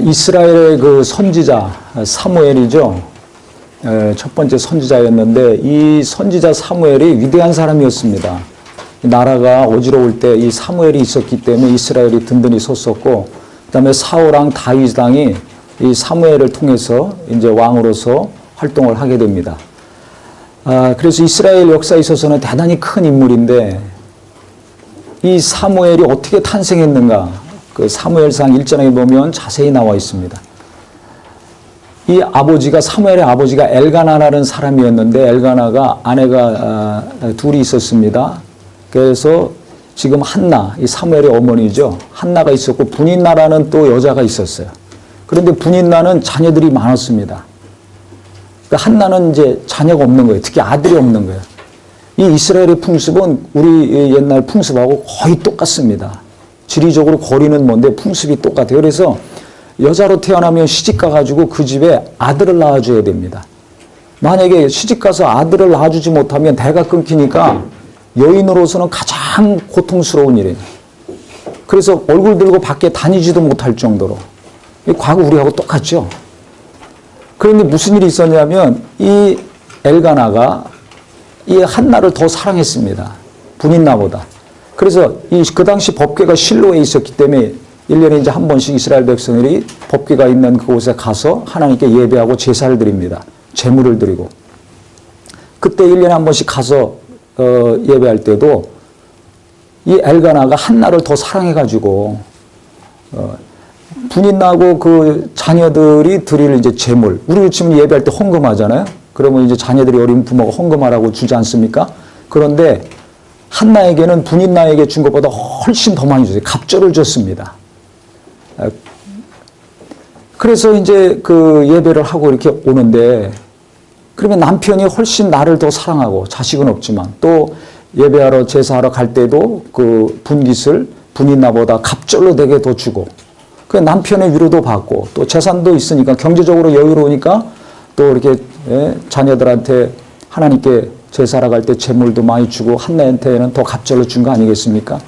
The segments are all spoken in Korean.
이스라엘의 그 선지자 사무엘이죠. 첫 번째 선지자였는데 이 선지자 사무엘이 위대한 사람이었습니다. 나라가 어지러울 때 이 사무엘이 있었기 때문에 이스라엘이 든든히 섰었고, 그다음에 사울왕 다윗왕이 이 사무엘을 통해서 이제 왕으로서 활동을 하게 됩니다. 그래서 이스라엘 역사에 있어서는 대단히 큰 인물인데 이 사무엘이 어떻게 탄생했는가? 그 사무엘상 1장에 보면 자세히 나와 있습니다. 이 아버지가 사무엘의 아버지가 엘가나라는 사람이었는데 엘가나가 아내가 둘이 있었습니다. 그래서 지금 한나, 이 사무엘의 어머니죠. 한나가 있었고 분인나라는 또 여자가 있었어요. 그런데 분인나는 자녀들이 많았습니다. 그러니까 한나는 이제 자녀가 없는 거예요. 특히 아들이 없는 거예요. 이 이스라엘의 풍습은 우리 옛날 풍습하고 거의 똑같습니다. 지리적으로 거리는 먼데 풍습이 똑같아요. 그래서 여자로 태어나면 시집가가지고 그 집에 아들을 낳아줘야 됩니다. 만약에 시집가서 아들을 낳아주지 못하면 대가 끊기니까 여인으로서는 가장 고통스러운 일이에요. 그래서 얼굴 들고 밖에 다니지도 못할 정도로. 과거 우리하고 똑같죠. 그런데 무슨 일이 있었냐면 이 엘가나가 이 한나를 더 사랑했습니다. 분인나보다. 그래서 그 당시 법궤가 실로에 있었기 때문에 1년에 이제 한 번씩 이스라엘 백성들이 법궤가 있는 그곳에 가서 하나님께 예배하고 제사를 드립니다. 제물을 드리고. 그때 1년에 한 번씩 가서 예배할 때도 이 엘가나가 한나를 더 사랑해가지고 분인나고 그 자녀들이 드릴 이제 제물. 우리 지금 예배할 때 헌금하잖아요. 그러면 이제 자녀들이 어린 부모가 헌금하라고 주지 않습니까? 그런데 한나에게는 분인나에게 준 것보다 훨씬 더 많이 줬어요. 갑절을 줬습니다. 그래서 이제 그 예배를 하고 이렇게 오는데 그러면 남편이 훨씬 나를 더 사랑하고 자식은 없지만 또 예배하러 제사하러 갈 때도 그 분깃을 분인나보다 갑절로 되게 더 주고 그 남편의 위로도 받고 또 재산도 있으니까 경제적으로 여유로우니까 또 이렇게 자녀들한테 하나님께 제사하러 갈 때 재물도 많이 주고 한나한테는 더 갑절로 준 거 아니겠습니까?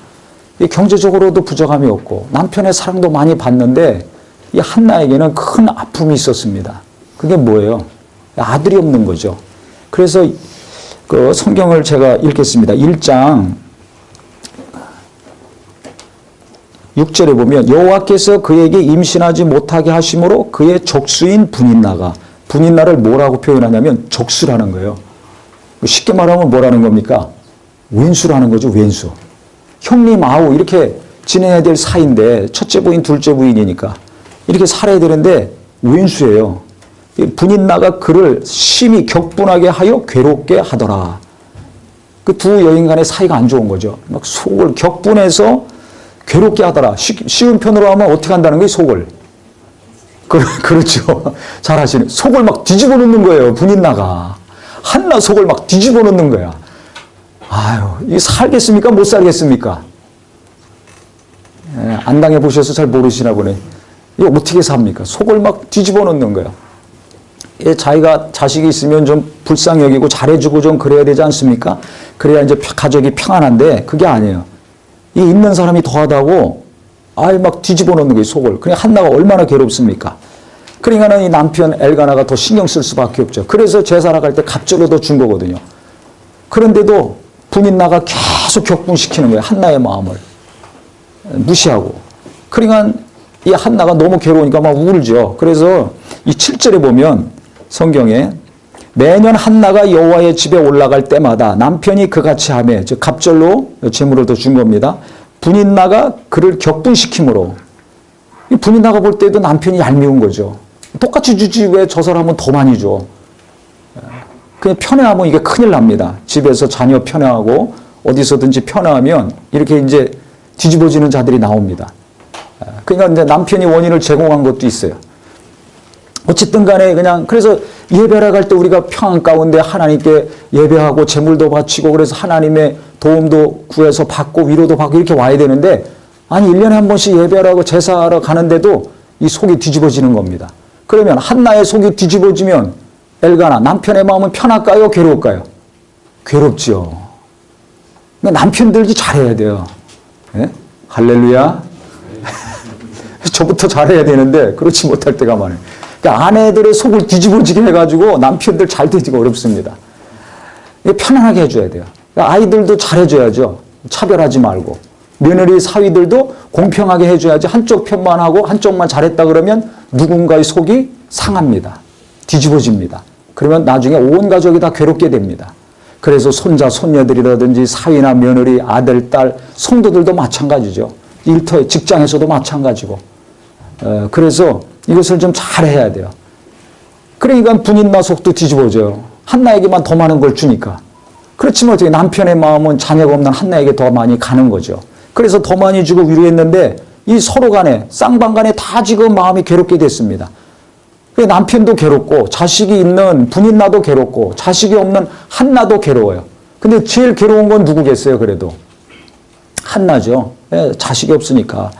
이 경제적으로도 부족함이 없고 남편의 사랑도 많이 받는데 이 한나에게는 큰 아픔이 있었습니다. 그게 뭐예요? 아들이 없는 거죠. 그래서 그 성경을 제가 읽겠습니다. 1장 6절에 보면 여호와께서 그에게 임신하지 못하게 하심으로 그의 적수인 분인나를 뭐라고 표현하냐면 적수라는 거예요. 쉽게 말하면 뭐라는 겁니까? 왼수라는 거죠. 왼수. 형님 아우 이렇게 지내야 될 사이인데 첫째 부인 둘째 부인이니까 이렇게 살아야 되는데 왼수예요. 분인나가 그를 심히 격분하게 하여 괴롭게 하더라. 그 두 여인 간의 사이가 안 좋은 거죠. 막 속을 격분해서 괴롭게 하더라. 쉬운 편으로 하면 어떻게 한다는 거예요? 속을. 그렇죠. 잘 아시네. 속을 막 뒤집어 놓는 거예요. 분인나가. 한나 속을 막 뒤집어 놓는 거야. 아유, 이게 살겠습니까? 못 살겠습니까? 안 당해보셔서 잘 모르시나 보네. 이거 어떻게 삽니까? 속을 막 뒤집어 놓는 거야. 자기가 자식이 있으면 좀 불쌍히 여기고 잘해주고 좀 그래야 되지 않습니까? 그래야 이제 가족이 평안한데 그게 아니에요. 이 있는 사람이 더하다고 아예 막 뒤집어 놓는 거예요, 속을. 그냥 한나가 얼마나 괴롭습니까? 그러니까는 이 남편 엘가나가 더 신경 쓸 수밖에 없죠. 그래서 제사하러 갈 때 갑절로 더 준 거거든요. 그런데도 분인나가 계속 격분시키는 거예요. 한나의 마음을. 무시하고. 그러니까 이 한나가 너무 괴로우니까 막 울죠. 그래서 이 7절에 보면 성경에 매년 한나가 여호와의 집에 올라갈 때마다 남편이 그같이 하매 즉 갑절로 제물을 더 준 겁니다. 분인나가 그를 격분시키므로 이 분인나가 볼 때도 남편이 얄미운 거죠. 똑같이 주지 왜 저 사람은 더 많이 줘. 그냥 편애하면 이게 큰일 납니다. 집에서 자녀 편애하고 어디서든지 편애하면 이렇게 이제 뒤집어지는 자들이 나옵니다. 그러니까 이제 남편이 원인을 제공한 것도 있어요. 어쨌든 간에 그냥 그래서 예배를 갈 때 우리가 평안 가운데 하나님께 예배하고 제물도 바치고 그래서 하나님의 도움도 구해서 받고 위로도 받고 이렇게 와야 되는데 아니 1년에 한 번씩 예배하고 제사하러 가는데도 이 속이 뒤집어지는 겁니다. 그러면 한나의 속이 뒤집어지면 엘가나 남편의 마음은 편할까요? 괴로울까요? 괴롭죠. 그러니까 남편들이 잘해야 돼요. 예? 할렐루야. 저부터 잘해야 되는데 그렇지 못할 때가 많아요. 그러니까 아내들의 속을 뒤집어지게 해가지고 남편들 잘 되기가 어렵습니다. 편안하게 해줘야 돼요. 그러니까 아이들도 잘해줘야죠. 차별하지 말고. 며느리 사위들도 공평하게 해줘야지 한쪽 편만 하고 한쪽만 잘했다 그러면 누군가의 속이 상합니다. 뒤집어집니다. 그러면 나중에 온 가족이 다 괴롭게 됩니다. 그래서 손자, 손녀들이라든지 사위나 며느리, 아들, 딸, 성도들도 마찬가지죠. 일터에, 직장에서도 마찬가지고. 그래서 이것을 좀 잘해야 돼요. 그러니까 분인나 속도 뒤집어져요. 한나에게만 더 많은 걸 주니까. 그렇지만 어떻게 남편의 마음은 자녀가 없는 한나에게 더 많이 가는 거죠. 그래서 더 많이 주고 위로했는데 이 서로 간에 쌍방 간에 다 지금 마음이 괴롭게 됐습니다. 남편도 괴롭고 자식이 있는 분인나도 괴롭고 자식이 없는 한나도 괴로워요. 근데 제일 괴로운 건 누구겠어요? 그래도 한나죠. 자식이 없으니까.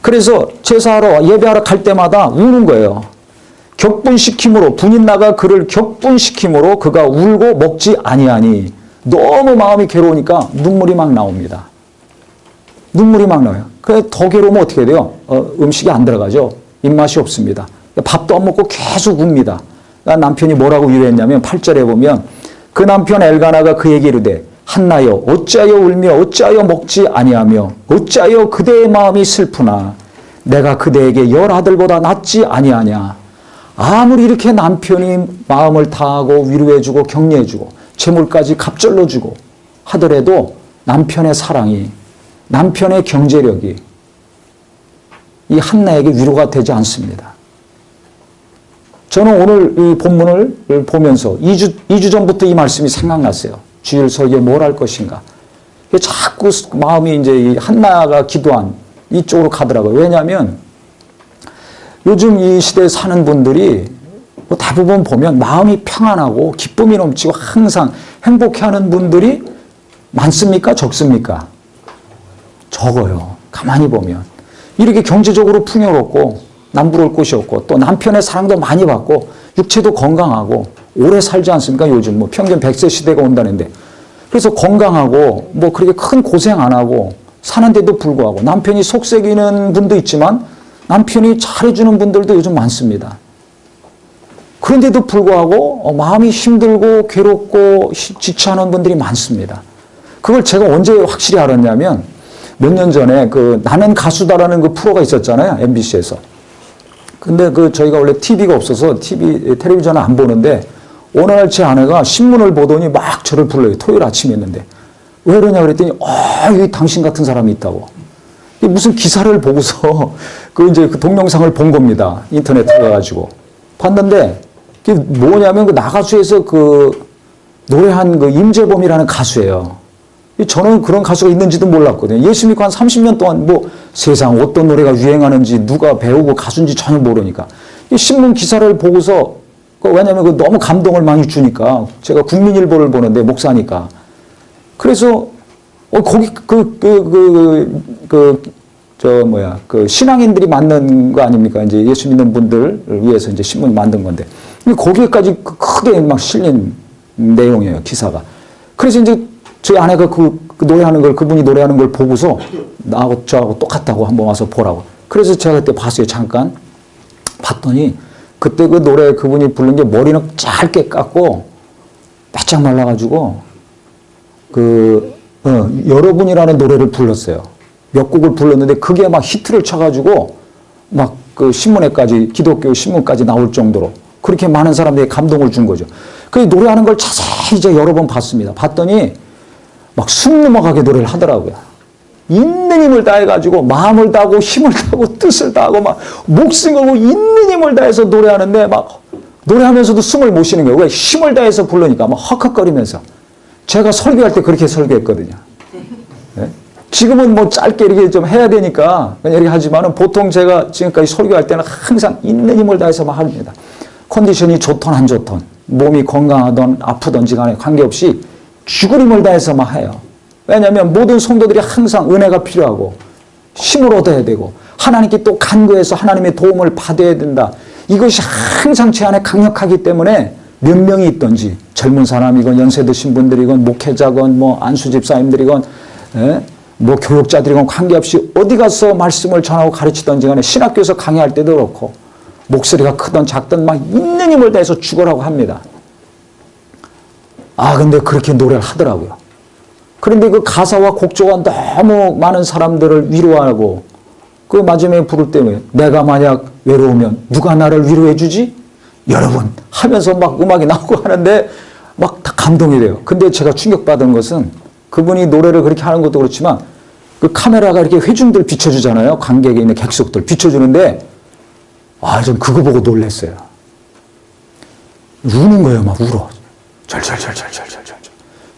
그래서 제사하러 예배하러 갈 때마다 우는 거예요. 격분시킴으로 분인나가 그를 격분시킴으로 그가 울고 먹지 아니하니 너무 마음이 괴로우니까 눈물이 막 나옵니다. 눈물이 막 나와요. 그래 더 괴로우면 어떻게 돼요? 음식이 안 들어가죠. 입맛이 없습니다. 밥도 안 먹고 계속 웁니다. 그러니까 남편이 뭐라고 위로했냐면 8절에 보면 그 남편 엘가나가 그에게 이르되 한나여 어찌하여 울며 어찌하여 먹지 아니하며 어찌하여 그대의 마음이 슬프나 내가 그대에게 10아들보다 낫지 아니하냐. 아무리 이렇게 남편이 마음을 다하고 위로해주고 격려해주고 재물까지 갑절로 주고 하더라도 남편의 사랑이 남편의 경제력이 이 한나에게 위로가 되지 않습니다. 저는 오늘 이 본문을 보면서 2주 전부터 이 말씀이 생각났어요. 주일 설교에 뭘 할 것인가. 자꾸 마음이 이제 이 한나가 기도한 이쪽으로 가더라고요. 왜냐하면 요즘 이 시대에 사는 분들이 뭐 대부분 보면 마음이 평안하고 기쁨이 넘치고 항상 행복해하는 분들이 많습니까? 적습니까? 적어요. 가만히 보면. 이렇게 경제적으로 풍요롭고 남부러울 곳이 없고 또 남편의 사랑도 많이 받고 육체도 건강하고 오래 살지 않습니까? 요즘 뭐 평균 100세 시대가 온다는데. 그래서 건강하고 뭐 그렇게 큰 고생 안 하고 사는데도 불구하고 남편이 속썩이는 분도 있지만 남편이 잘해주는 분들도 요즘 많습니다. 그런데도 불구하고 마음이 힘들고 괴롭고 지쳐하는 분들이 많습니다. 그걸 제가 언제 확실히 알았냐면 몇 년 전에 그 나는 가수다라는 그 프로가 있었잖아요. MBC에서. 근데 그 저희가 원래 TV가 없어서 텔레비전을 안 보는데 어느 날 제 아내가 신문을 보더니 막 저를 불러요. 토요일 아침이었는데. 왜 그러냐 그랬더니 여기 당신 같은 사람이 있다고. 무슨 기사를 보고서 그 동영상을 본 겁니다. 인터넷에 가가지고. 봤는데 그게 뭐냐면 그 나가수에서 그 노래한 그 임재범이라는 가수예요. 저는 그런 가수가 있는지도 몰랐거든요. 예수 믿고 한 30년 동안 뭐 세상 어떤 노래가 유행하는지 누가 배우고 가수인지 전혀 모르니까. 이 신문 기사를 보고서 왜냐하면 너무 감동을 많이 주니까 제가 국민일보를 보는데 목사니까. 그래서 거기 신앙인들이 만든 거 아닙니까? 이제 예수 믿는 분들을 위해서 이제 신문 만든 건데. 거기에까지 크게 막 실린 내용이에요, 기사가. 그래서 이제 저희 아내가 그 노래하는 걸, 그분이 노래하는 걸 보고서 나하고 저하고 똑같다고 한번 와서 보라고. 그래서 제가 그때 봤어요, 잠깐. 봤더니 그때 그 노래 그분이 부른 게 머리는 짧게 깎고 바짝 말라가지고 여러분이라는 노래를 불렀어요. 몇 곡을 불렀는데 그게 막 히트를 쳐가지고 막 그 신문에까지 기독교 신문까지 나올 정도로 그렇게 많은 사람들이 감동을 준 거죠. 그 노래하는 걸 자세히 이제 여러 번 봤습니다. 봤더니 막 숨 넘어가게 노래를 하더라고요. 있는 힘을 다해가지고 마음을 다하고 힘을 다하고 뜻을 다하고 막 목숨 걸고 있는 힘을 다해서 노래하는데 막 노래하면서도 숨을 못 쉬는 거예요. 왜? 힘을 다해서 부르니까 막 헉헉거리면서. 제가 설교할 때 그렇게 설교했거든요. 네? 지금은 뭐 짧게 이렇게 좀 해야 되니까 이렇게 하지만은 보통 제가 지금까지 설교할 때는 항상 있는 힘을 다해서 막 합니다. 컨디션이 좋던 안 좋던 몸이 건강하던 아프던지 간에 관계없이 죽을 힘을 다해서 막 해요. 왜냐하면 모든 성도들이 항상 은혜가 필요하고 힘을 얻어야 되고 하나님께 또 간구해서 하나님의 도움을 받아야 된다. 이것이 항상 제 안에 강력하기 때문에 몇 명이 있든지 젊은 사람이건 연세 드신 분들이건 목회자건 뭐 안수 집사님들이건 뭐 교육자들이건 관계없이 어디 가서 말씀을 전하고 가르치던지 간에 신학교에서 강의할 때도 그렇고 목소리가 크든 작든 막 있는 힘을 다해서 죽으라고 합니다. 근데 그렇게 노래를 하더라고요. 그런데 그 가사와 곡조가 너무 많은 사람들을 위로하고 그 마지막에 부를 때 내가 만약 외로우면 누가 나를 위로해 주지? 여러분 하면서 막 음악이 나오고 하는데 막 다 감동이 돼요. 근데 제가 충격받은 것은 그분이 노래를 그렇게 하는 것도 그렇지만 그 카메라가 이렇게 회중들 비춰주잖아요. 관객에 있는 객석들 비춰주는데 전 그거 보고 놀랐어요. 우는 거예요. 막 울어. 절절절절절절절.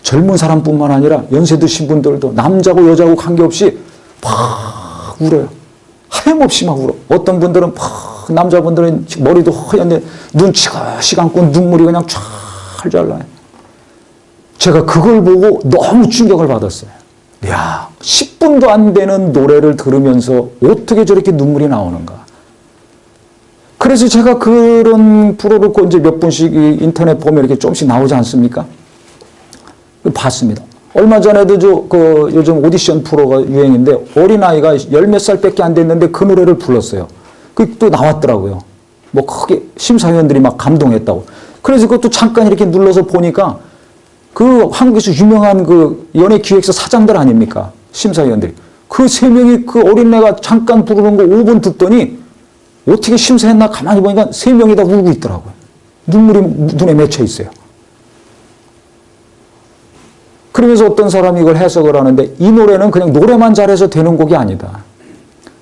젊은 사람뿐만 아니라 연세 드신 분들도 남자고 여자고 관계없이 막 울어요. 하염없이 막 울어. 어떤 분들은 막 남자분들은 머리도 허연데 눈 치가시 감고 눈물이 그냥 촤잘 나요. 제가 그걸 보고 너무 충격을 받았어요. 이야, 10분도 안 되는 노래를 들으면서 어떻게 저렇게 눈물이 나오는가. 그래서 제가 그런 프로를 이제 몇 번씩 인터넷 보면 이렇게 조금씩 나오지 않습니까? 봤습니다. 얼마 전에도 요즘 오디션 프로가 유행인데 어린아이가 10몇 살밖에 안 됐는데 그 노래를 불렀어요. 그게 또 나왔더라고요. 뭐 크게 심사위원들이 막 감동했다고. 그래서 그것도 잠깐 이렇게 눌러서 보니까 그 한국에서 유명한 그 연예기획사 사장들 아닙니까? 심사위원들이. 그 3명이 그 어린애가 잠깐 부르는 거 5분 듣더니 어떻게 심사했나 가만히 보니까 3명이 다 울고 있더라고요. 눈물이 눈에 맺혀 있어요. 그러면서 어떤 사람이 이걸 해석을 하는데 이 노래는 그냥 노래만 잘해서 되는 곡이 아니다.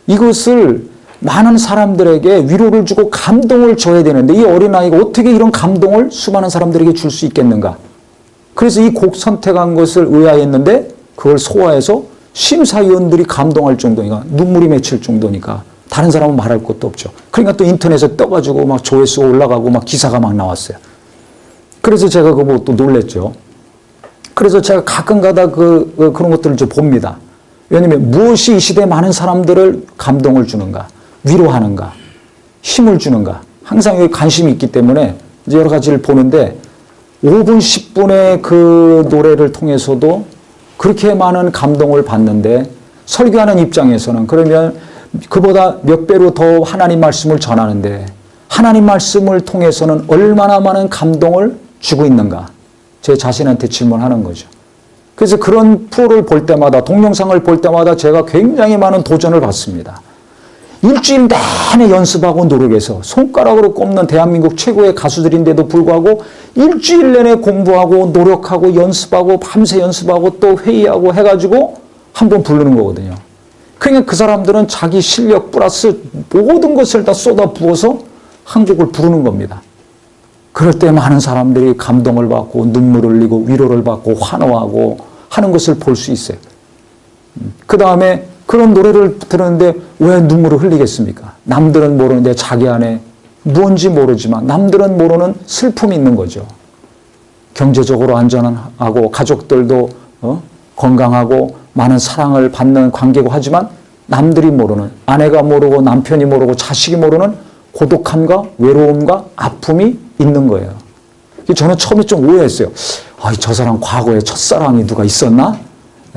이것을 많은 사람들에게 위로를 주고 감동을 줘야 되는데 이 어린아이가 어떻게 이런 감동을 수많은 사람들에게 줄 수 있겠는가. 그래서 이 곡 선택한 것을 의아했는데 그걸 소화해서 심사위원들이 감동할 정도니까 눈물이 맺힐 정도니까 다른 사람은 말할 것도 없죠. 그러니까 또 인터넷에 떠가지고 막 조회수가 올라가고 막 기사가 막 나왔어요. 그래서 제가 그거 보고 또 놀랬죠. 그래서 제가 가끔 가다 그런 것들을 좀 봅니다. 왜냐하면 무엇이 이 시대에 많은 사람들을 감동을 주는가, 위로하는가, 힘을 주는가. 항상 여기 관심이 있기 때문에 이제 여러 가지를 보는데 5분, 10분의 그 노래를 통해서도 그렇게 많은 감동을 받는데 설교하는 입장에서는 그러면 그보다 몇 배로 더 하나님 말씀을 전하는데 하나님 말씀을 통해서는 얼마나 많은 감동을 주고 있는가. 제 자신한테 질문하는 거죠. 그래서 그런 프로를 볼 때마다 동영상을 볼 때마다 제가 굉장히 많은 도전을 받습니다. 일주일 내내 연습하고 노력해서 손가락으로 꼽는 대한민국 최고의 가수들인데도 불구하고 일주일 내내 공부하고 노력하고 연습하고 밤새 연습하고 또 회의하고 해가지고 한번 부르는 거거든요. 그러니까 그 사람들은 자기 실력 플러스 모든 것을 다 쏟아 부어서 한 곡을 부르는 겁니다. 그럴 때 많은 사람들이 감동을 받고 눈물을 흘리고 위로를 받고 환호하고 하는 것을 볼 수 있어요. 그 다음에 그런 노래를 들었는데 왜 눈물을 흘리겠습니까? 남들은 모르는데 자기 안에 뭔지 모르지만 남들은 모르는 슬픔이 있는 거죠. 경제적으로 안전하고 가족들도 건강하고 많은 사랑을 받는 관계고 하지만 남들이 모르는 아내가 모르고 남편이 모르고 자식이 모르는 고독함과 외로움과 아픔이 있는 거예요. 저는 처음에 좀 오해했어요. 저 사람 과거에 첫사랑이 누가 있었나?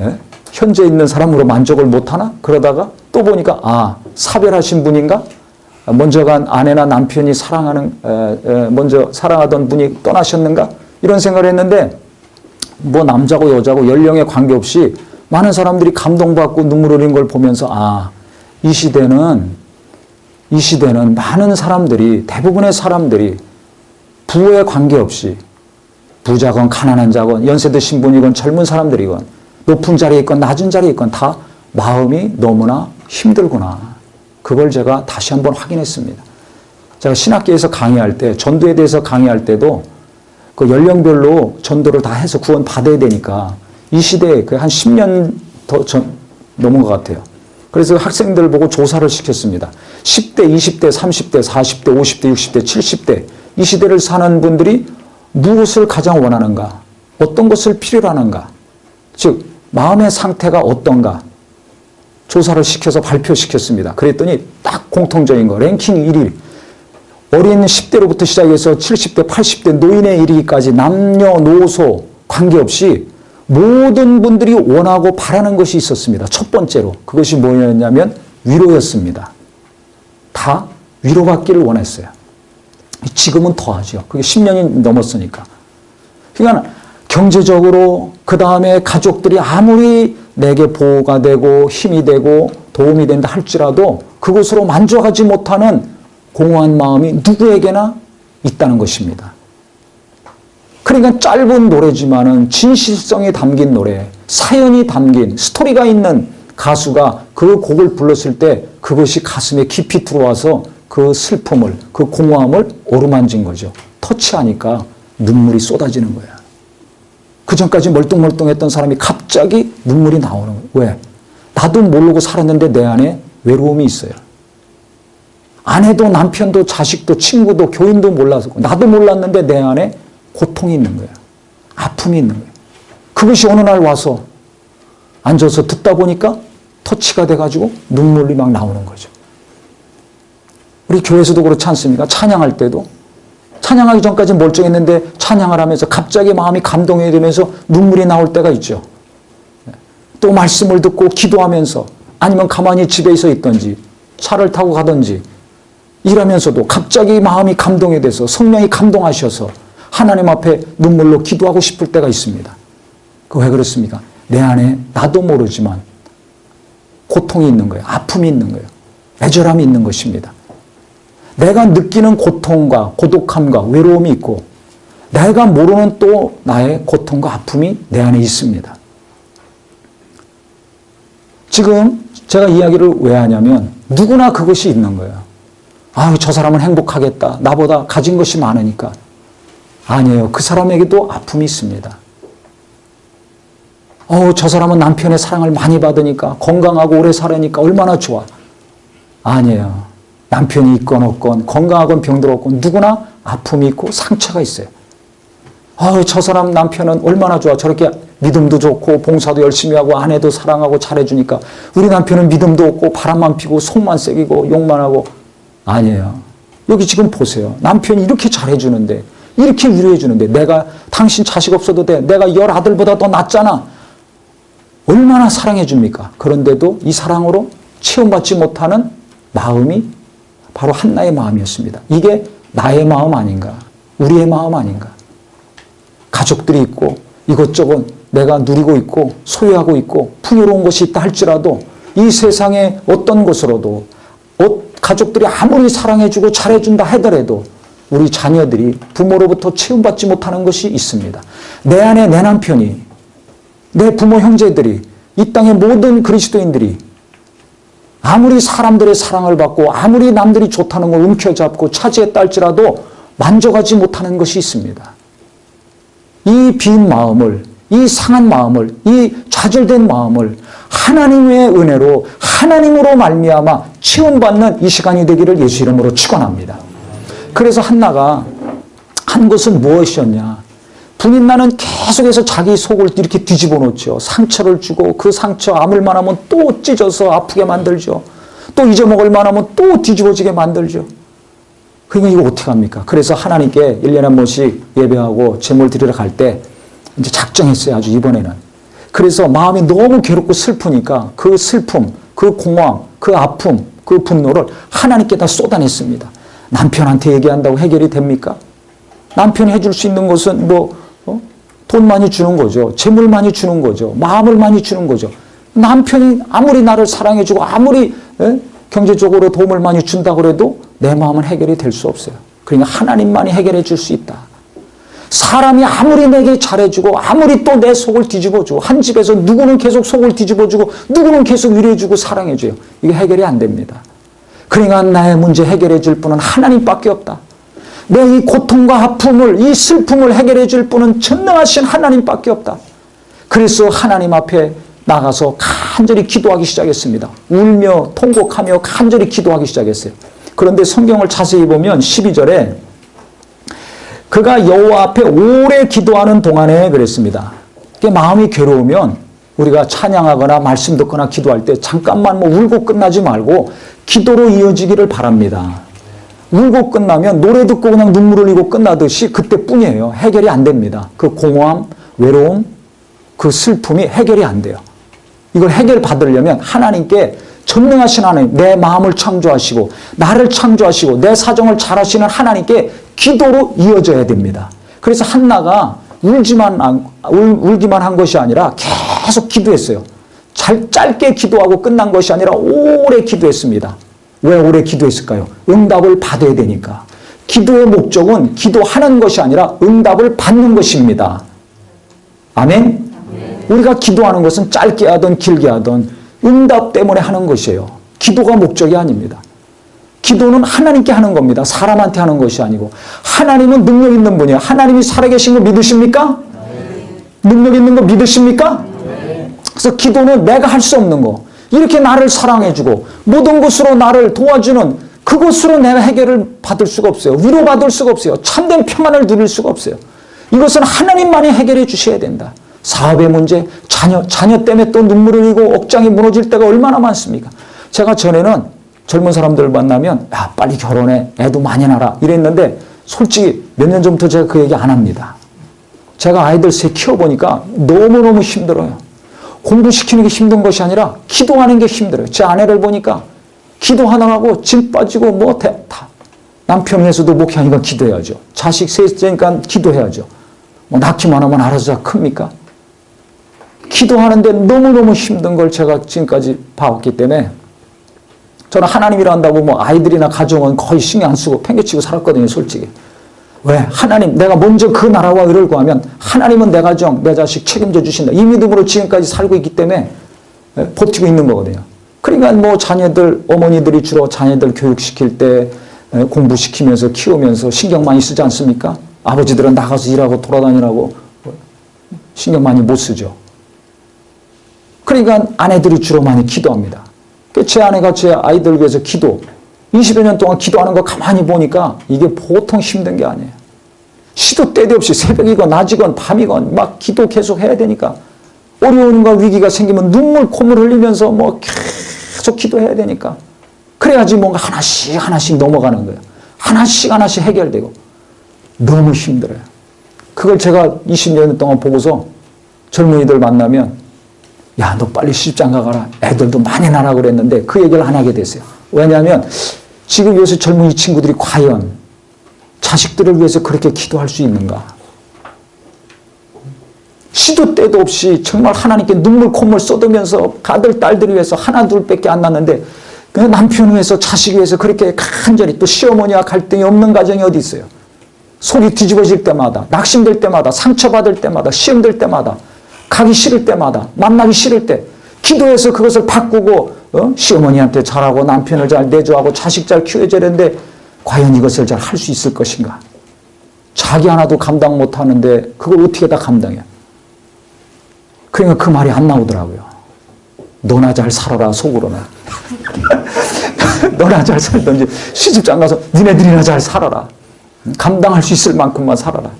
예? 현재 있는 사람으로 만족을 못하나? 그러다가 또 보니까 사별하신 분인가? 먼저 간 아내나 남편이 먼저 사랑하던 분이 떠나셨는가? 이런 생각을 했는데 뭐 남자고 여자고 연령에 관계없이 많은 사람들이 감동받고 눈물 흘린 걸 보면서 이 시대는 많은 사람들이 대부분의 사람들이 부에 관계없이 부자건 가난한 자건 연세 드신 분이건 젊은 사람들이건 높은 자리에 있건 낮은 자리에 있건 다 마음이 너무나 힘들구나. 그걸 제가 다시 한번 확인했습니다. 제가 신학계에서 강의할 때 전도에 대해서 강의할 때도 그 연령별로 전도를 다 해서 구원 받아야 되니까 이 시대에 한 10년 더 넘은 것 같아요. 그래서 학생들 보고 조사를 시켰습니다. 10대, 20대, 30대, 40대, 50대, 60대, 70대 이 시대를 사는 분들이 무엇을 가장 원하는가? 어떤 것을 필요로 하는가? 즉 마음의 상태가 어떤가? 조사를 시켜서 발표시켰습니다. 그랬더니 딱 공통적인 거 랭킹 1위 어린 10대로부터 시작해서 70대, 80대 노인에 이르기까지 남녀노소 관계없이 모든 분들이 원하고 바라는 것이 있었습니다. 첫 번째로 그것이 뭐였냐면 위로였습니다. 다 위로받기를 원했어요. 지금은 더하죠. 그게 10년이 넘었으니까. 그러니까 경제적으로 그 다음에 가족들이 아무리 내게 보호가 되고 힘이 되고 도움이 된다 할지라도 그것으로 만족하지 못하는 공허한 마음이 누구에게나 있다는 것입니다. 그러니까 짧은 노래지만은 진실성이 담긴 노래, 사연이 담긴 스토리가 있는 가수가 그 곡을 불렀을 때 그것이 가슴에 깊이 들어와서 그 슬픔을, 그 공허함을 어루만진 거죠. 터치하니까 눈물이 쏟아지는 거야. 그 전까지 멀뚱멀뚱했던 사람이 갑자기 눈물이 나오는 거예요. 왜? 나도 모르고 살았는데 내 안에 외로움이 있어요. 아내도 남편도 자식도 친구도 교인도 몰라서 나도 몰랐는데 내 안에 고통이 있는 거예요. 아픔이 있는 거예요. 그것이 어느 날 와서 앉아서 듣다 보니까 터치가 돼가지고 눈물이 막 나오는 거죠. 우리 교회에서도 그렇지 않습니까? 찬양할 때도 찬양하기 전까지 멀쩡했는데 찬양을 하면서 갑자기 마음이 감동이 되면서 눈물이 나올 때가 있죠. 또 말씀을 듣고 기도하면서 아니면 가만히 집에 있어 있던지 차를 타고 가던지 일하면서도 갑자기 마음이 감동이 돼서 성령이 감동하셔서 하나님 앞에 눈물로 기도하고 싶을 때가 있습니다. 그 왜 그렇습니까? 내 안에 나도 모르지만 고통이 있는 거예요. 아픔이 있는 거예요. 애절함이 있는 것입니다. 내가 느끼는 고통과 고독함과 외로움이 있고 내가 모르는 또 나의 고통과 아픔이 내 안에 있습니다. 지금 제가 이야기를 왜 하냐면 누구나 그것이 있는 거예요. 아, 저 사람은 행복하겠다. 나보다 가진 것이 많으니까. 아니에요. 그 사람에게도 아픔이 있습니다. 저 사람은 남편의 사랑을 많이 받으니까 건강하고 오래 살으니까 얼마나 좋아. 아니에요. 남편이 있건 없건 건강하건 병들었건 누구나 아픔이 있고 상처가 있어요. 저 사람 남편은 얼마나 좋아. 저렇게 믿음도 좋고 봉사도 열심히 하고 아내도 사랑하고 잘해주니까 우리 남편은 믿음도 없고 바람만 피고 속만 새기고 욕만 하고. 아니에요. 여기 지금 보세요. 남편이 이렇게 잘해주는데 이렇게 위로해주는데 내가 당신 자식 없어도 돼. 내가 10아들보다 더 낫잖아. 얼마나 사랑해줍니까? 그런데도 이 사랑으로 체험받지 못하는 마음이 바로 한나의 마음이었습니다. 이게 나의 마음 아닌가? 우리의 마음 아닌가? 가족들이 있고 이것저것 내가 누리고 있고 소유하고 있고 풍요로운 것이 있다 할지라도 이 세상의 어떤 것으로도 가족들이 아무리 사랑해주고 잘해준다 하더라도 우리 자녀들이 부모로부터 체험받지 못하는 것이 있습니다. 내 안에 내 남편이, 내 부모 형제들이, 이 땅의 모든 그리스도인들이 아무리 사람들의 사랑을 받고 아무리 남들이 좋다는 걸 움켜잡고 차지했다 할지라도 만족하지 못하는 것이 있습니다. 이 빈 마음을, 이 상한 마음을, 이 좌절된 마음을 하나님의 은혜로 하나님으로 말미암아 체험받는 이 시간이 되기를 예수 이름으로 축원합니다. 그래서 한나가 한 것은 무엇이었냐? 분인나는 계속해서 자기 속을 이렇게 뒤집어 놓죠. 상처를 주고 그 상처 아물만 하면 또 찢어서 아프게 만들죠. 또 잊어먹을 만하면 또 뒤집어지게 만들죠. 그러니까 이거 어떻게 합니까? 그래서 하나님께 1년에 한 번씩 예배하고 제물 드리러 갈 때 이제 작정했어요. 아주 이번에는. 그래서 마음이 너무 괴롭고 슬프니까 그 슬픔, 그 공황, 그 아픔, 그 분노를 하나님께 다 쏟아냈습니다. 남편한테 얘기한다고 해결이 됩니까? 남편이 해줄 수 있는 것은 돈 많이 주는 거죠. 재물 많이 주는 거죠. 마음을 많이 주는 거죠. 남편이 아무리 나를 사랑해주고 아무리 경제적으로 도움을 많이 준다고 해도 내 마음은 해결이 될 수 없어요. 그러니까 하나님만이 해결해 줄 수 있다. 사람이 아무리 내게 잘해주고 아무리 또 내 속을 뒤집어주고 한 집에서 누구는 계속 속을 뒤집어주고 누구는 계속 위로해주고 사랑해줘요. 이게 해결이 안 됩니다. 그러니까 나의 문제 해결해 줄 분은 하나님밖에 없다. 내 이 고통과 아픔을, 이 슬픔을 해결해 줄 분은 전능하신 하나님밖에 없다. 그래서 하나님 앞에 나가서 간절히 기도하기 시작했습니다. 울며 통곡하며 간절히 기도하기 시작했어요. 그런데 성경을 자세히 보면 12절에 그가 여호와 앞에 오래 기도하는 동안에 그랬습니다. 마음이 괴로우면 우리가 찬양하거나 말씀 듣거나 기도할 때 잠깐만 울고 끝나지 말고 기도로 이어지기를 바랍니다. 울고 끝나면 노래 듣고 그냥 눈물 흘리고 끝나듯이 그때뿐이에요. 해결이 안 됩니다. 그 공허함, 외로움, 그 슬픔이 해결이 안 돼요. 이걸 해결받으려면 하나님께 전능하신 하나님, 내 마음을 창조하시고 나를 창조하시고 내 사정을 잘 하시는 하나님께 기도로 이어져야 됩니다. 그래서 한나가 울기만 한 것이 아니라 계속 기도했어요. 짧게 기도하고 끝난 것이 아니라 오래 기도했습니다. 왜 오래 기도했을까요? 응답을 받아야 되니까. 기도의 목적은 기도하는 것이 아니라 응답을 받는 것입니다. 아멘? 우리가 기도하는 것은 짧게 하든 길게 하든 응답 때문에 하는 것이에요. 기도가 목적이 아닙니다. 기도는 하나님께 하는 겁니다. 사람한테 하는 것이 아니고. 하나님은 능력 있는 분이에요. 하나님이 살아계신 거 믿으십니까? 능력 있는 거 믿으십니까? 그래서 기도는 내가 할 수 없는 거. 이렇게 나를 사랑해주고 모든 것으로 나를 도와주는 그것으로 내가 해결을 받을 수가 없어요. 위로받을 수가 없어요. 참된 평안을 누릴 수가 없어요. 이것은 하나님만이 해결해 주셔야 된다. 사업의 문제, 자녀 때문에 또 눈물을 흘리고 억장이 무너질 때가 얼마나 많습니까? 제가 전에는 젊은 사람들 만나면 야 빨리 결혼해, 애도 많이 낳아라 이랬는데 솔직히 몇 년 전부터 제가 그 얘기 안 합니다. 제가 아이들 셋 키워보니까 너무너무 힘들어요. 공부시키는 게 힘든 것이 아니라 기도하는 게 힘들어요. 제 아내를 보니까 기도 하나 하고 진 빠지고 뭐 다 남편 위해서도 목회하니까 기도해야죠. 자식 셋째니까 기도해야죠. 뭐 낳기만 하면 알아서 큽니까? 기도하는데 너무너무 힘든 걸 제가 지금까지 봐왔기 때문에 저는 하나님이라 한다고 뭐 아이들이나 가정은 거의 신경 안 쓰고 팽개치고 살았거든요. 솔직히. 왜? 하나님, 내가 먼저 그 나라와 의를 구하면 하나님은 내 가정, 내 자식 책임져 주신다. 이 믿음으로 지금까지 살고 있기 때문에 버티고 있는 거거든요. 그러니까 뭐 자녀들, 어머니들이 주로 자녀들 교육시킬 때 공부시키면서 키우면서 신경 많이 쓰지 않습니까? 아버지들은 나가서 일하고 돌아다니라고 신경 많이 못 쓰죠. 그러니까 아내들이 주로 많이 기도합니다. 제 아내가 제 아이들 위해서 기도, 20여 년 동안 기도하는 거 가만히 보니까 이게 보통 힘든 게 아니에요. 시도 때도 없이 새벽이건 낮이건 밤이건 막 기도 계속 해야 되니까 어려움과 위기가 생기면 눈물 콧물 흘리면서 뭐 계속 기도해야 되니까 그래야지 뭔가 하나씩 넘어가는 거예요. 하나씩 해결되고 너무 힘들어요. 그걸 제가 20년 동안 보고서 젊은이들 만나면 야, 너 빨리 시집장가 가라. 애들도 많이 낳으라 그랬는데 그 얘기를 안 하게 됐어요. 왜냐하면 지금 요새 젊은이 친구들이 과연 자식들을 위해서 그렇게 기도할 수 있는가? 시도 때도 없이 정말 하나님께 눈물 콧물 쏟으면서 아들 딸들 위해서 하나 둘밖에 안 낳는데 그 남편 위해서 자식 위해서 그렇게 간절히 또 시어머니와 갈등이 없는 가정이 어디 있어요? 속이 뒤집어질 때마다 낙심될 때마다 상처받을 때마다 시험될 때마다 가기 싫을 때마다 만나기 싫을 때 기도해서 그것을 바꾸고 시어머니한테 잘하고 남편을 잘 내조하고 자식 잘 키워줘야 되는데 과연 이것을 잘 할 수 있을 것인가? 자기 하나도 감당 못하는데 그걸 어떻게 다 감당해? 그러니까 그 말이 안 나오더라고요. 너나 잘 살아라 속으로는. 너나 잘 살든지 시집장 가서 니네들이나 잘 살아라. 감당할 수 있을 만큼만 살아라.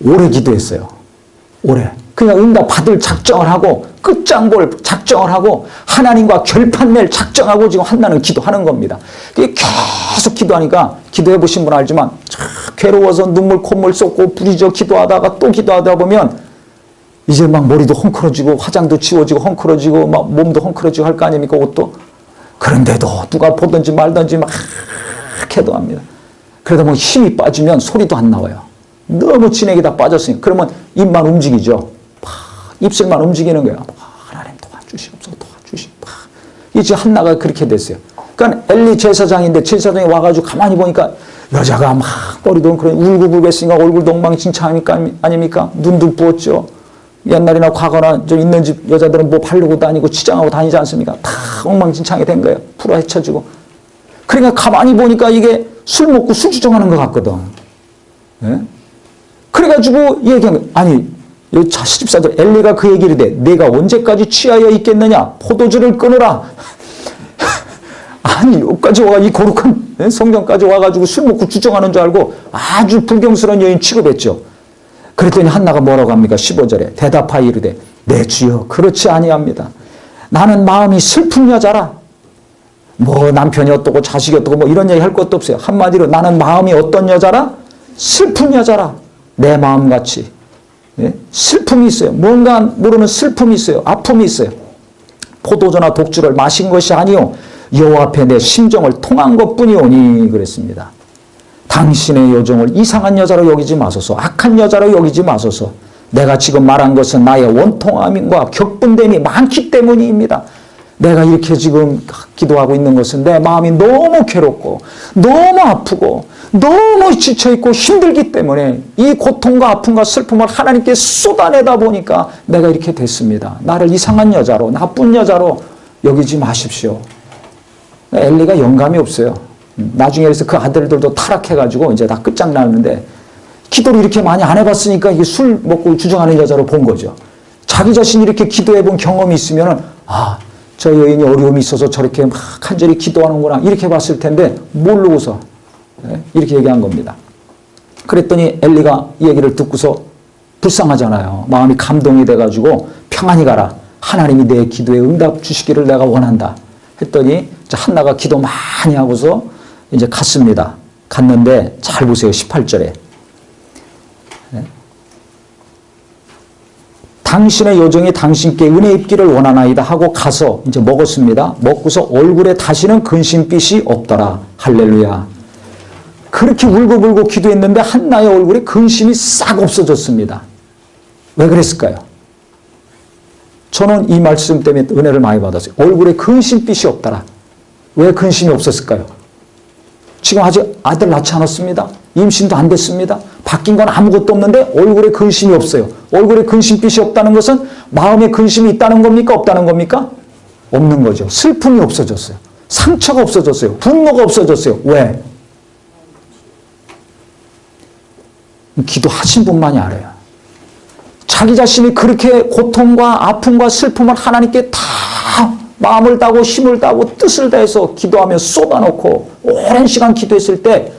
오래 기도했어요. 오래. 그냥 응답 받을 작정을 하고 끝장볼 작정을 하고 하나님과 결판 낼 작정하고 지금 한나는 기도하는 겁니다. 계속 기도하니까 기도해 보신 분 알지만 괴로워서 눈물 콧물 쏟고 부리져 기도하다가 또 기도하다 보면 이제 막 머리도 헝클어지고 화장도 지워지고 헝클어지고 막 몸도 헝클어지고 할 거 아닙니까 옷도. 그런데도 누가 보든지 말든지 막 기도합니다. 그러다 보면 힘이 빠지면 소리도 안 나와요. 너무 진액이 다 빠졌으니까. 그러면 입만 움직이죠. 입술만 움직이는 거예요. 하나님 도와주시옵소서 도와주시옵소서. 이제 한나가 그렇게 됐어요. 그러니까 엘리 제사장인데 제사장이 와가지고 가만히 보니까 여자가 막 머리도 울고불고 했으니까 얼굴도 엉망진창 아닙니까? 눈도 부었죠. 옛날이나 과거나 좀 있는 집 여자들은 뭐 바르고 다니고 치장하고 다니지 않습니까? 다 엉망진창이 된 거예요. 풀어 헤쳐지고. 그러니까 가만히 보니까 이게 술 먹고 술주정하는 것 같거든. 예? 그래가지고 얘기한 거예요. 아니 시집사들 엘리가 그 얘기를 해. 내가 언제까지 취하여 있겠느냐. 포도주를 끊으라. 아니 여기까지 와 이 거룩한 성경까지 와가지고 술 먹고 주정하는 줄 알고 아주 불경스러운 여인 취급했죠. 그랬더니 한나가 뭐라고 합니까? 15절에 대답하여 이르되 내 주여 그렇지 아니합니다. 나는 마음이 슬픈 여자라. 뭐 남편이 어떠고 자식이 어떠고 뭐 이런 얘기 할 것도 없어요. 한마디로 나는 마음이 어떤 여자라? 슬픈 여자라. 내 마음같이 예? 슬픔이 있어요. 뭔가 모르는 슬픔이 있어요. 아픔이 있어요. 포도주나 독주를 마신 것이 아니요 여호와 앞에 내 심정을 통한 것뿐이오니 그랬습니다. 당신의 요정을 이상한 여자로 여기지 마소서. 악한 여자로 여기지 마소서. 내가 지금 말한 것은 나의 원통함과 격분됨이 많기 때문입니다. 내가 이렇게 지금 기도하고 있는 것은 내 마음이 너무 괴롭고 너무 아프고 너무 지쳐있고 힘들기 때문에 이 고통과 아픔과 슬픔을 하나님께 쏟아내다 보니까 내가 이렇게 됐습니다. 나를 이상한 여자로 나쁜 여자로 여기지 마십시오. 엘리가 영감이 없어요. 나중에 그래서 그 아들들도 타락해가지고 이제 다 끝장나는데 기도를 이렇게 많이 안 해봤으니까 이게 술 먹고 주정하는 여자로 본 거죠. 자기 자신이 이렇게 기도해본 경험이 있으면은 저 여인이 어려움이 있어서 저렇게 막 간절히 기도하는구나 이렇게 봤을 텐데 모르고서 이렇게 얘기한 겁니다. 그랬더니 엘리가 이 얘기를 듣고서 불쌍하잖아요. 마음이 감동이 돼가지고 평안히 가라. 하나님이 내 기도에 응답 주시기를 내가 원한다. 했더니 한나가 기도 많이 하고서 이제 갔습니다. 갔는데 잘 보세요. 18절에. 당신의 요정이 당신께 은혜 입기를 원하나이다 하고 가서 이제 먹었습니다. 먹고서 얼굴에 다시는 근심빛이 없더라. 할렐루야. 그렇게 울고불고 기도했는데 한나의 얼굴에 근심이 싹 없어졌습니다. 왜 그랬을까요? 저는 이 말씀 때문에 은혜를 많이 받았어요. 얼굴에 근심빛이 없더라. 왜 근심이 없었을까요? 지금 아직 아들 낳지 않았습니다. 임신도 안 됐습니다. 바뀐 건 아무것도 없는데 얼굴에 근심이 없어요. 얼굴에 근심빛이 없다는 것은 마음에 근심이 있다는 겁니까? 없다는 겁니까? 없는 거죠. 슬픔이 없어졌어요. 상처가 없어졌어요. 분노가 없어졌어요. 왜? 기도하신 분만이 알아요. 자기 자신이 그렇게 고통과 아픔과 슬픔을 하나님께 다 마음을 다하고 힘을 다하고 뜻을 다해서 기도하며 쏟아놓고 오랜 시간 기도했을 때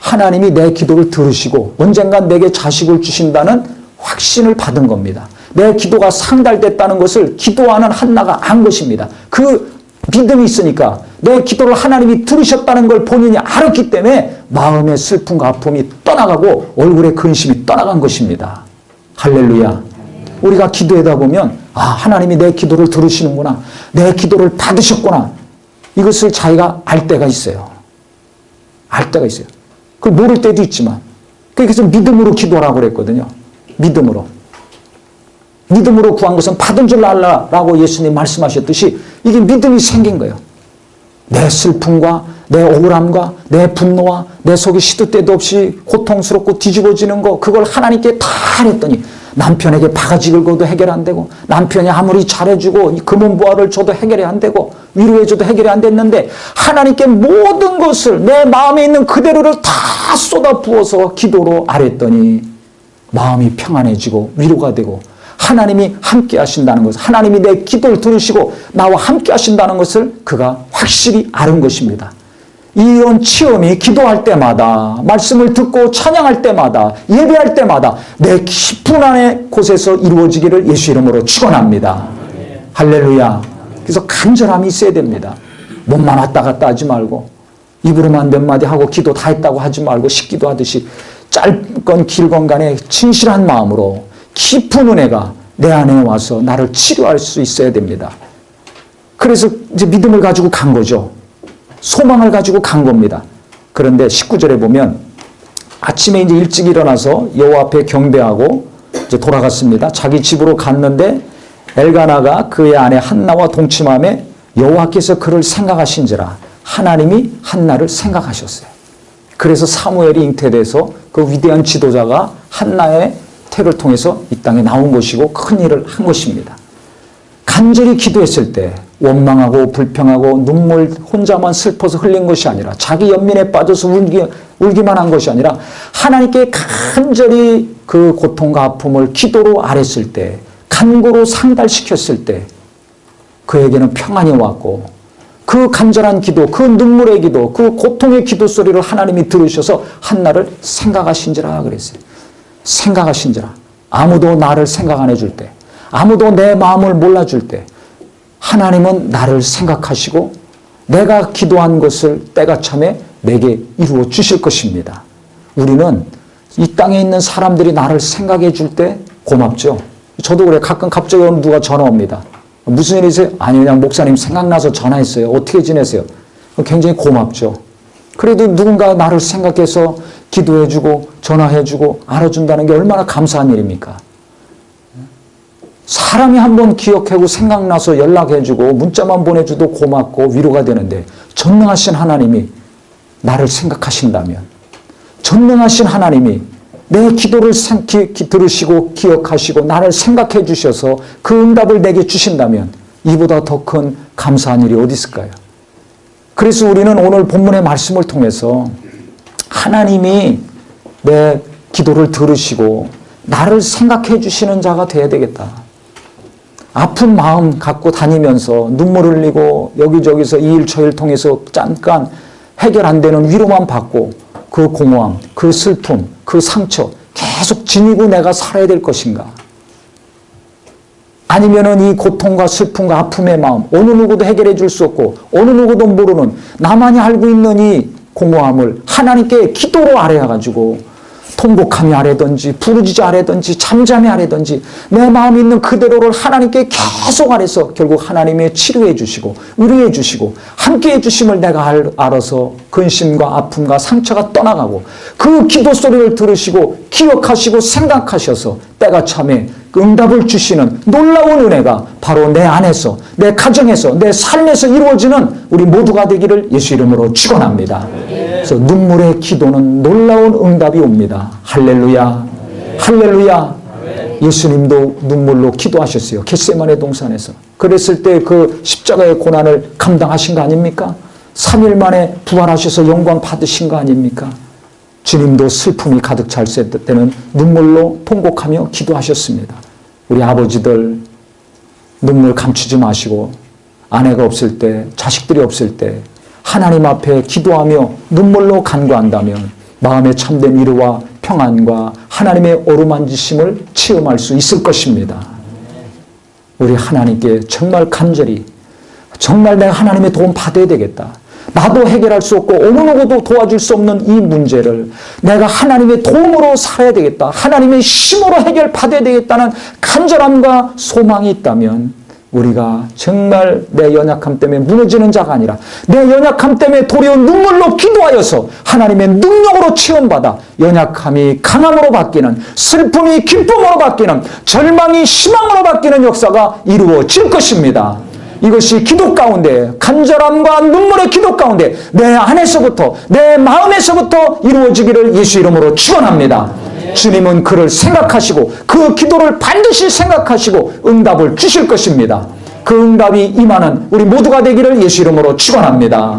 하나님이 내 기도를 들으시고 언젠간 내게 자식을 주신다는 확신을 받은 겁니다. 내 기도가 상달됐다는 것을 기도하는 한나가 안 것입니다. 그 믿음이 있으니까 내 기도를 하나님이 들으셨다는 걸 본인이 알았기 때문에 마음의 슬픔과 아픔이 떠나가고 얼굴의 근심이 떠나간 것입니다. 할렐루야. 우리가 기도하다 보면 하나님이 내 기도를 들으시는구나. 내 기도를 받으셨구나. 이것을 자기가 알 때가 있어요. 알 때가 있어요. 그걸 모를 때도 있지만 그래서 믿음으로 기도하라고 그랬거든요. 믿음으로. 믿음으로 구한 것은 받은 줄 알라라고 예수님 말씀하셨듯이 이게 믿음이 생긴 거예요. 내 슬픔과 내 억울함과 내 분노와 내 속이 시도 때도 없이 고통스럽고 뒤집어지는 거 그걸 하나님께 다 했더니 남편에게 바가지 긁어도 해결 안 되고 남편이 아무리 잘해주고 금은보화를 줘도 해결이 안 되고 위로해줘도 해결이 안 됐는데 하나님께 모든 것을 내 마음에 있는 그대로를 다 쏟아 부어서 기도로 아랬더니 마음이 평안해지고 위로가 되고 하나님이 함께 하신다는 것, 하나님이 내 기도를 들으시고 나와 함께 하신다는 것을 그가 확실히 아는 것입니다. 이런 체험이 기도할 때마다 말씀을 듣고 찬양할 때마다 예배할 때마다 내 깊은 안의 곳에서 이루어지기를 예수 이름으로 축원합니다. 할렐루야. 그래서 간절함이 있어야 됩니다. 몸만 왔다 갔다 하지 말고 입으로만 몇 마디 하고 기도 다 했다고 하지 말고 식기도 하듯이 짧건 길건 간에 진실한 마음으로 깊은 은혜가 내 안에 와서 나를 치료할 수 있어야 됩니다. 그래서 이제 믿음을 가지고 간 거죠. 소망을 가지고 간 겁니다. 그런데 19절에 보면 아침에 이제 일찍 일어나서 여호와 앞에 경배하고 이제 돌아갔습니다. 자기 집으로 갔는데 엘가나가 그의 아내 한나와 동침함에 여호와께서 그를 생각하신지라 하나님이 한나를 생각하셨어요. 그래서 사무엘이 잉태돼서 그 위대한 지도자가 한나의 태를 통해서 이 땅에 나온 것이고 큰 일을 한 것입니다. 간절히 기도했을 때 원망하고 불평하고 눈물 혼자만 슬퍼서 흘린 것이 아니라 자기 연민에 빠져서 울기만 한 것이 아니라 하나님께 간절히 그 고통과 아픔을 기도로 아랬을 때 간구로 상달시켰을 때 그에게는 평안이 왔고 그 간절한 기도, 그 눈물의 기도, 그 고통의 기도 소리를 하나님이 들으셔서 한나를 생각하신지라 그랬어요. 생각하신지라. 아무도 나를 생각 안 해줄 때, 아무도 내 마음을 몰라줄 때 하나님은 나를 생각하시고 내가 기도한 것을 때가 참에 내게 이루어 주실 것입니다. 우리는 이 땅에 있는 사람들이 나를 생각해 줄 때 고맙죠. 저도 그래. 가끔 갑자기 누가 전화 옵니다. 무슨 일이세요? 아니, 그냥 목사님 생각나서 전화했어요. 어떻게 지내세요? 굉장히 고맙죠. 그래도 누군가 나를 생각해서 기도해주고 전화해주고 알아준다는 게 얼마나 감사한 일입니까? 사람이 한번 기억하고 생각나서 연락해주고 문자만 보내줘도 고맙고 위로가 되는데, 전능하신 하나님이 나를 생각하신다면, 전능하신 하나님이 내 기도를 들으시고 기억하시고 나를 생각해 주셔서 그 응답을 내게 주신다면 이보다 더 큰 감사한 일이 어디 있을까요? 그래서 우리는 오늘 본문의 말씀을 통해서 하나님이 내 기도를 들으시고 나를 생각해 주시는 자가 되어야 되겠다. 아픈 마음 갖고 다니면서 눈물 흘리고 여기저기서 이 일 저 일 통해서 잠깐 해결 안 되는 위로만 받고 그 공허함, 그 슬픔, 그 상처 계속 지니고 내가 살아야 될 것인가? 아니면은 이 고통과 슬픔과 아픔의 마음, 어느 누구도 해결해 줄 수 없고 어느 누구도 모르는 나만이 알고 있는 이 공허함을 하나님께 기도로 아뢰어가지고 통곡하며 아뢰든지 부르짖어 아뢰든지 잠잠히 아뢰든지 내 마음에 있는 그대로를 하나님께 계속 아뢰서 결국 하나님이 치료해 주시고 의뢰해 주시고 함께 해 주심을 내가 알아서 근심과 아픔과 상처가 떠나가고 그 기도 소리를 들으시고 기억하시고 생각하셔서 때가 참에 응답을 주시는 놀라운 은혜가 바로 내 안에서, 내 가정에서, 내 삶에서 이루어지는 우리 모두가 되기를 예수 이름으로 축원합니다. 그래서 눈물의 기도는 놀라운 응답이 옵니다. 할렐루야, 할렐루야. 예수님도 눈물로 기도하셨어요. 겟세마네 동산에서. 그랬을 때 그 십자가의 고난을 감당하신 거 아닙니까? 3일 만에 부활하셔서 영광 받으신 거 아닙니까? 주님도 슬픔이 가득 찰 때는 눈물로 통곡하며 기도하셨습니다. 우리 아버지들 눈물 감추지 마시고 아내가 없을 때, 자식들이 없을 때 하나님 앞에 기도하며 눈물로 간구한다면 마음에 참된 위로와 평안과 하나님의 어루만지심을 체험할 수 있을 것입니다. 우리 하나님께 정말 간절히 정말 내가 하나님의 도움 받아야 되겠다. 나도 해결할 수 없고 어느 누구도 도와줄 수 없는 이 문제를 내가 하나님의 도움으로 살아야 되겠다. 하나님의 힘으로 해결받아야 되겠다는 간절함과 소망이 있다면 우리가 정말 내 연약함 때문에 무너지는 자가 아니라 내 연약함 때문에 도리어 눈물로 기도하여서 하나님의 능력으로 체험받아 연약함이 강함으로 바뀌는, 슬픔이 기쁨으로 바뀌는, 절망이 희망으로 바뀌는 역사가 이루어질 것입니다. 이것이 기도 가운데, 간절함과 눈물의 기도 가운데 내 안에서부터, 내 마음에서부터 이루어지기를 예수 이름으로 축원합니다. 주님은 그를 생각하시고 그 기도를 반드시 생각하시고 응답을 주실 것입니다. 그 응답이 임하는 우리 모두가 되기를 예수 이름으로 축원합니다.